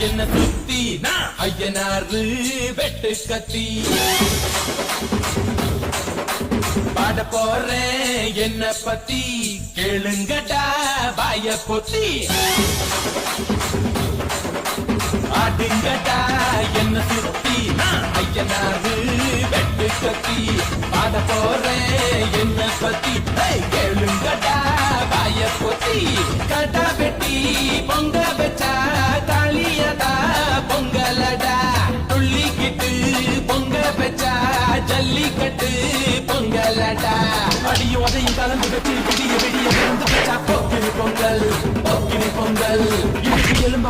என்ன சுத்தி ஐயனாறு வெட்டு கத்தி பாட போறேன் என்ன பத்தி கேளுங்கடா வாய பொத்தி ஆடுங்கடா என்ன சுத்தி ஐயனாறு வெட்டு கத்தி பாட போறேன் என்ன பத்தி கேளுங்கடா வாய பொத்தி கடா வெட்டி பொங்க வச்சா தாலியதா பொங்கலடா துள்ளிக்கிட்டு பொங்க வச்சா ஜல்லிக்கட்டு பொங்கலடா அடியும் அதையும் கலந்து வச்சு விடிய விடிய விழுந்து வச்சா பொக்கினி பொங்கல் பொங்கல் இதுக்கு எலும்ப